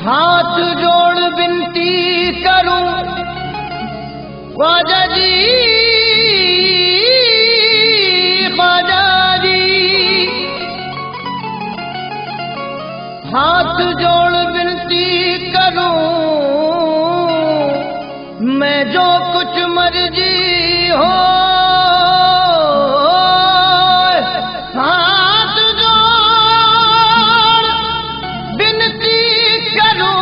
हाथ जोड़ विनती करूं ख्वाजा जी, ख्वाजा जी। हाथ जोड़ विनती करूं मैं जो कुछ मर्जी हो। हाथ जोड़ विनती करूं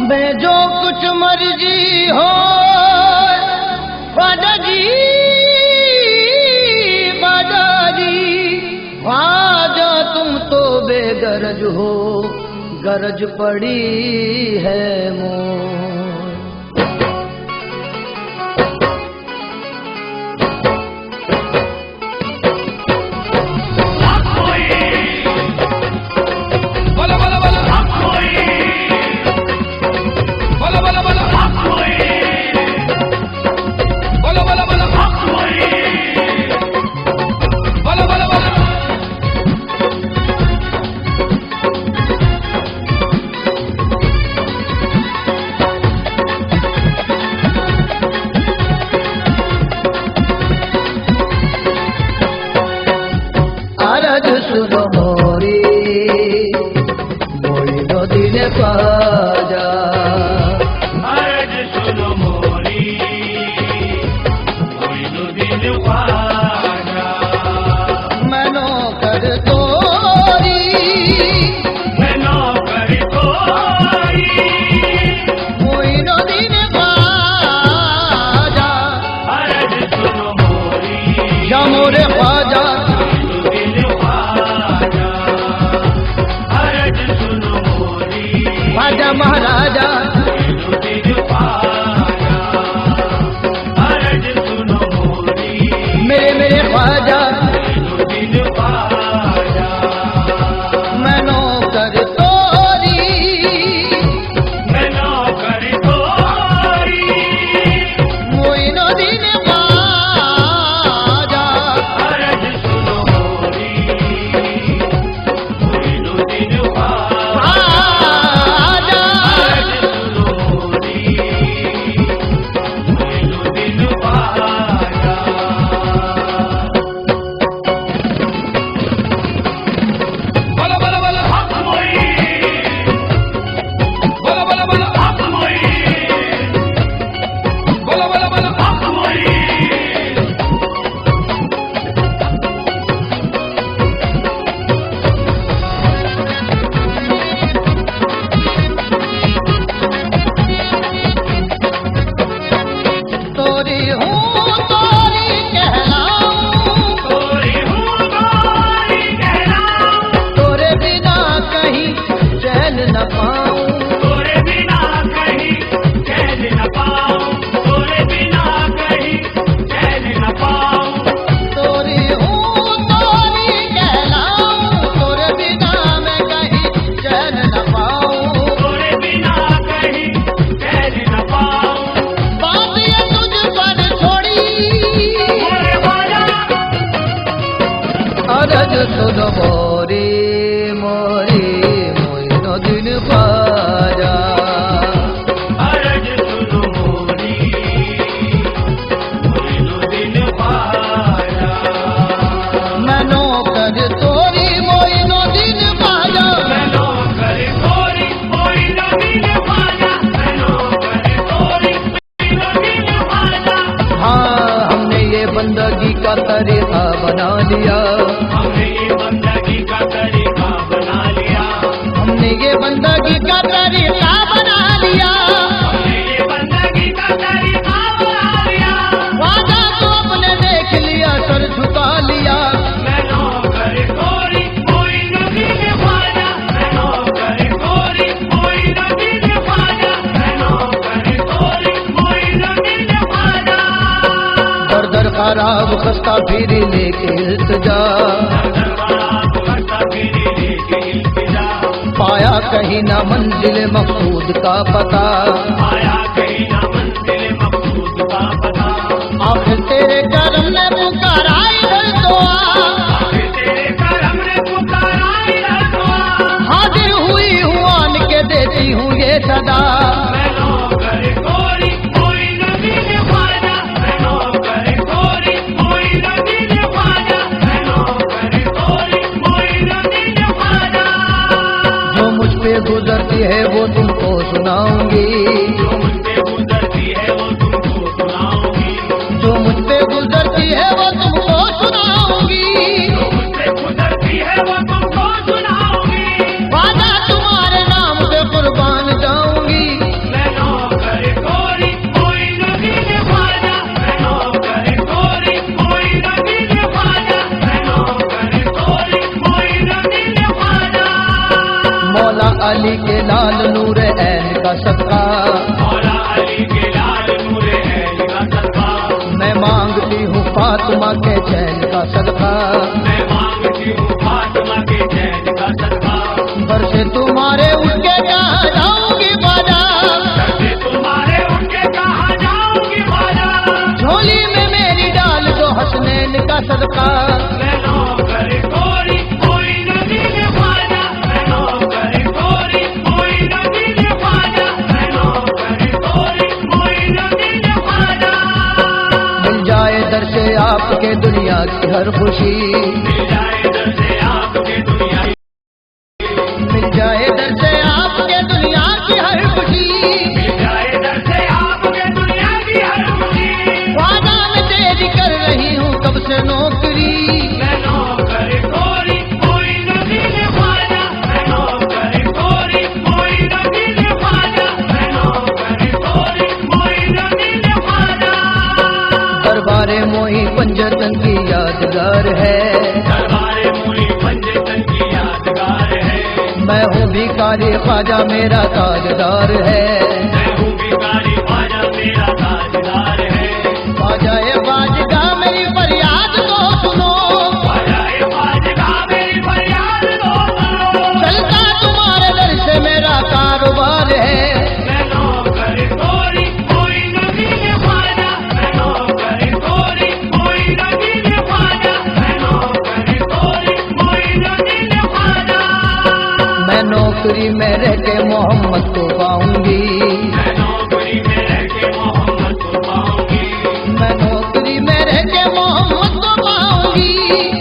मैं जो कुछ मर्जी हो। ख्वाजा जी, ख्वाजा जी, ख्वाजा तुम तो बेगरज हो, गरज पड़ी है मोर। सुनो मोरी मोइनुद्दीन ख्वाजा, अर्ज सुनो मोरी मोइनुद्दीन ख्वाजा। मनो कर तोरी, मनो कर तोरी मोइनुद्दीन ख्वाजा। अर्ज सुनो मोरी या मोरे ख्वाजा, ख्वाजा महाराजा। मेरे मेरे ख्वाजा मनो कर तोरी, मनो कर तोरी मोइनुद्दीन ख्वाजा। अर्ज सुनो मोरी मोइनुद्दीन ख्वाजा। तोरी हूँ तोरी कहलाऊं, तोरी हूँ तोरी कहलाऊं, तोरे बिना कहीं चैन न पाऊं। तोरे बिना कहीं चैन न पाऊं, तोरे बिना कहीं चैन न पाऊं। तोरी हूँ तोरी कहलाऊं, तोरे बिना मैं कहीं चैन न पाऊं। तोरे बिना कहीं चैन न पाऊं। बात ये तुझ पर छोड़ी, मोरे ख्वाजा अर्ज सुनो मोरी मोरी मोइनुद्दीन ख्वाजा। अर्ज सुनो मोरी मोइनुद्दीन ख्वाजा। मनो कर तोरी मोइनुद्दीन ख्वाजा। मनो कर तोरी मोइनुद्दीन ख्वाजा। मनो कर तोरी मोइनुद्दीन ख्वाजा। हाँ हमने ये बंदगी का तरीका बना लिया, हमने ये बंदगी का तरीका बना लिया। हमने ये बंदगी का तरीका बना लिया। हमने ये बंदगी का तरीका बना लिया। ख्वाजा को अपने देख लिया, सर झुका लिया। मनो कर तोरी मोइनुद्दीन ख्वाजा। मनो कर तोरी मोइनुद्दीन ख्वाजा। मनो कर तोरी मोइनुद्दीन ख्वाजा। दर दर खराब खस्ता फिरी लेके इल्तिजा, पाया कहीं ना मंजिल मकसूद का पता। आया कहीं ना मंजिल मकसूद का पता। आखिर तेरे करम ने पुकारा इधर तो आ, आखिर तेरे करम ने पुकारा फातिमा के चैन का सदका, मैं मांगती हूँ फातिमा के चैन का सदका। घर से तुम्हारे उनके कहाँ जाऊंगी बाजार, घर से तुम्हारे उनके कहाँ जाऊंगी बाजार। झोली में मेरी डाल दो हसनैन का सदका, मैं नौकर गोरी कोई नदी ने ख्वाजा, मैं नौकर गोरी कोई नदी ने ख्वाजा, मैं नौकर गोरी कोई नदी ने ख्वाजा। मिल जाए दर से आपके दुनिया की हर खुशी, मिल जाए दर से आपके दुनिया मिल जाए दर से आपके दुनिया की हर खुशी। मिल जाए दर से आपके दुनिया की हर खुशी। ख्वाजा मैं तेरी कर रही हूँ कब से नौकरी, मैं नौकर गोरी कोई नदी ने ख्वाजा, मैं नौकर गोरी कोई नदी ने ख्वाजा, मैं नौकर गोरी कोई नदी ने ख्वाजा। दरबारे मोही पंजतन की यादगार है, दरबारे मोही पंजतन की यादगार है। मैं हूँ भिखारी ख्वाजा मेरा ताजदार है, मैं हूँ भिखारी ख्वाजा मेरा ताजदार है। ख्वाजाए बाजगा मेरी फरियाद तो सुनो, ख्वाजाए बाजगा मेरी फरियाद तो सुनो। चलता तुम्हारे दर से मेरा कारोबार है, मैं नौकर गोरी कोई नदी ने ख्वाजा, मैं नौकर गोरी कोई नदी ने ख्वाजा, मैं नौकर गोरी कोई नदी ने ख्वाजा। मैं नौकरी में रह के मोहम्मद को पाऊंगी, मैं नौकरी में रह के मोहम्मद को पाऊंगी। मैं नौकरी में रह के मोहम्मद को पाऊंगी,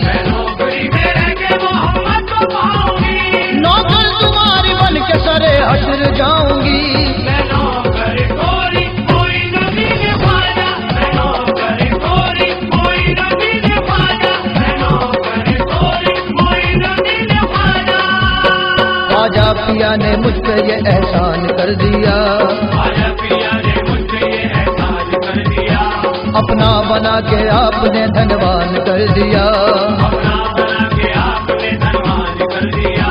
मैं नौकरी में रह के मोहम्मद को पाऊंगी। नौकर तुम्हारी बन के सरे हश्र जाऊंगी। मैं नौकर गोरी कोई नदी ने ख्वाजा, मैं नौकर गोरी कोई नदी ने ख्वाजा, मैं नौकर गोरी कोई नदी ने ख्वाजा। ख्वाजा पिया ने मुझ पे ये एहसान कर दिया, ख्वाजा पिया ने मुझसे ये एहसान कर दिया। अपना बना के आपने धनवान कर दिया, अपना बना के आपने धनवान कर दिया।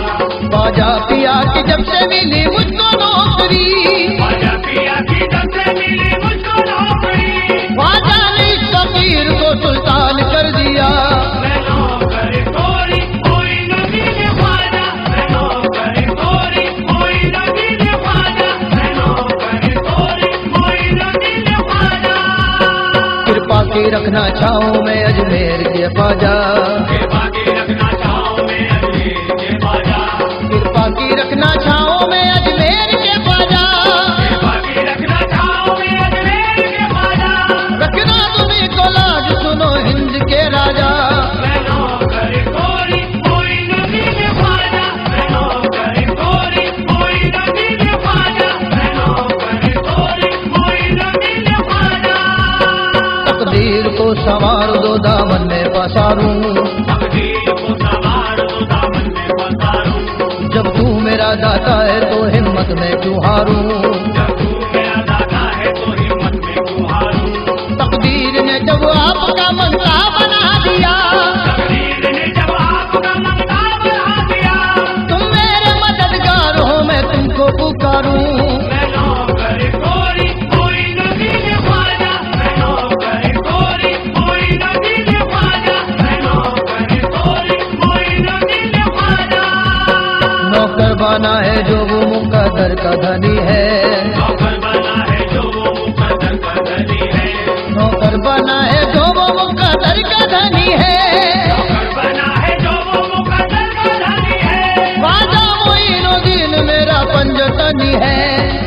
ख्वाजा पिया की जब से मिली मुझको नौकरी, ख्वाजा पिया की जब से मिली मुझको नौकरी। ख्वाजा ने इस फकीर को सुल्तान कर दिया। मैं नौकर गोरी कोई नदी ने ख्वाजा, मैं नौकर गोरी कोई नदी ने ख्वाजा, मैं नौकर गोरी कोई नदी ने ख्वाजा। कृपा की रखना छाऊं में अजमेर के ख्वाजा, कृपा की रखना चाहूं मैं अजमेर के ख्वाजा। कृपा की रखना छाऊं में अजमेर के ख्वाजा, कृपा की रखना चाहूं मैं अजमेर के ख्वाजा। रखना तुम्हें को लाज सुनो हिंद के राजा। मैं नौकर गोरी कोई नदी ने ख्वाजा, मैं नौकर गोरी कोई नदी ने ख्वाजा, मैं नौकर गोरी कोई नदी ने ख्वाजा। तकदीर को संवार दो दामन में पसारूं, तकदीर को संवार दो दामन में पसारूं। जब तू मेरा दाता है तो हिम्मत में क्यों हारूं। जब तू मेरा दाता है तो हिम्मत में क्यों हारूं। तकदीर ने जब आपका मनका बना दिया, तकदीर ने जब आपका मनका बना दिया। तुम मेरे मददगार हो मैं तुमको पुकारूं। मैं नौकर गोरी कोई नदी ने ख्वाजा, मैं नौकर गोरी कोई नदी ने ख्वाजा, मैं नौकर गोरी कोई नदी ने ख्वाजा। नौकर बना है जो वो मुकद्दर का धनी है, नौकर बना है जो वो मुकद्दर का धनी है। नौकर बना है जो वो मुकद्दर का धनी है। नौकर बना है जो वो मुकद्दर का धनी है। ख्वाजा मोइनुद्दीन मेरा पंजतनी है,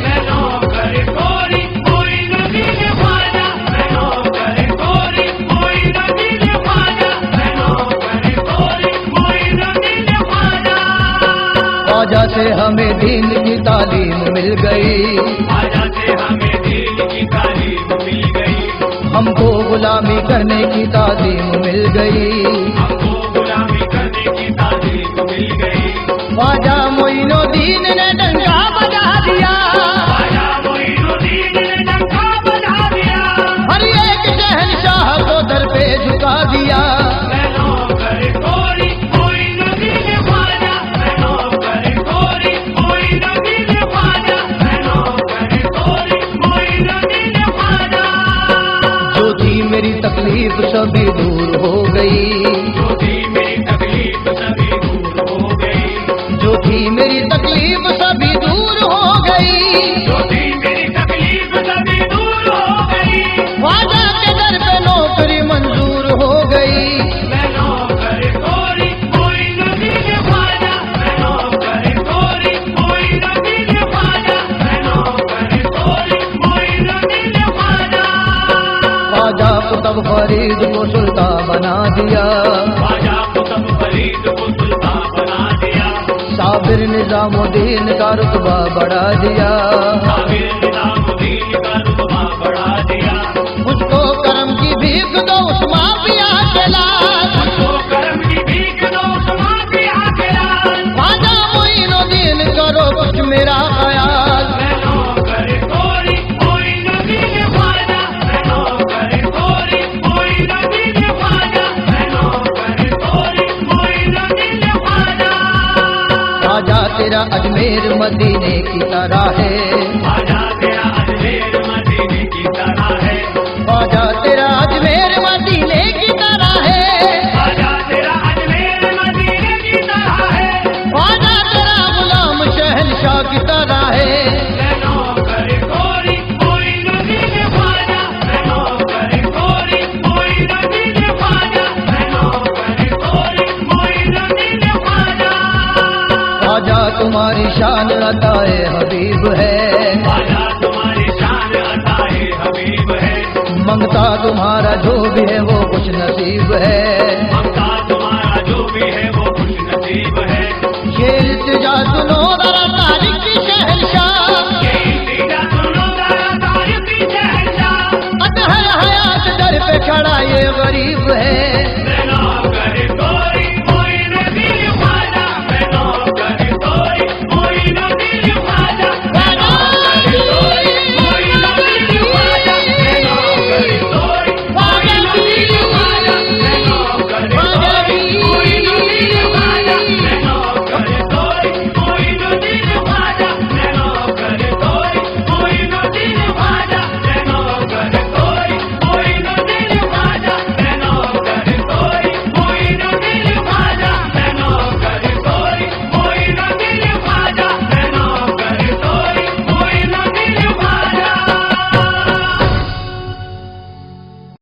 मैं नौकर गोरी कोई नदी ने ख्वाजा, मैं नौकर गोरी कोई नदी ने ख्वाजा, मैं नौकर गोरी कोई नदी ने ख्वाजा। ख्वाजा से हमें दीन की तालीम मिल गई, ख्वाजा से हमें दीन की तालीम मिल गई। हमको गुलामी करने की तालीम मिल गई। हमको गुलामी करने की तालीम मिल गई। ख्वाजा मोइनुद्दीन ने डंका बजा दिया, ख्वाजा मोइनुद्दीन ने डंका बजा दिया। हर एक शहंशाह को दर पे झुका दिया। मैं नौकर गोरी कोई नदी ने ख्वाजा, मैं नौकर गोरी कोई नदी ने ख्वाजा, मैं नौकर गोरी कोई नदी ने ख्वाजा। जो थी मेरी तकलीफ सभी यजीद को सुल्तान बना दिया, साबिर निजामुद्दीन का रुतबा बढ़ा दिया, साबिर निजामुद्दीन का रुतबा बढ़ा दिया, मुझको करम की भीख दो उस माफिया के लाल, मुझको करम की भीख दो उस माफिया के लाल, ख्वाजा मोइनुद्दीन करो कुछ मेरा ख्याल, मैं नौकर कोरी मोइनुद्दीन ख्वाजा, मैं नौकर कोरी मोइनुद्दीन ख्वाजा, मैं नौकर कोरी मोइनुद्दीन ख्वाजा। ख्वाजा तेरा अजमेर मदीने की तरह है, ख्वाजा तेरा अजमेर मदीने की तरह है, ख्वाजा तेरा अजमेर मदीने की तरह है, ख्वाजा तेरा अजमेर मदीने की तरह है, ख्वाजा तेरा गुलाम शहंशाह की तरह है, मैं नौकर कोरी मोइनुद्दीन ख्वाजा, मैं नौकर कोरी मोइनुद्दीन ख्वाजा, मैं नौकर कोरी मोइनुद्दीन ख्वाजा। ख्वाजा तुम्हारी शान अताए हबीब है, ख्वाजा तुम्हारी शान अताए हबीब है, मंगता तुम्हारा जो भी है वो कुछ नसीब है,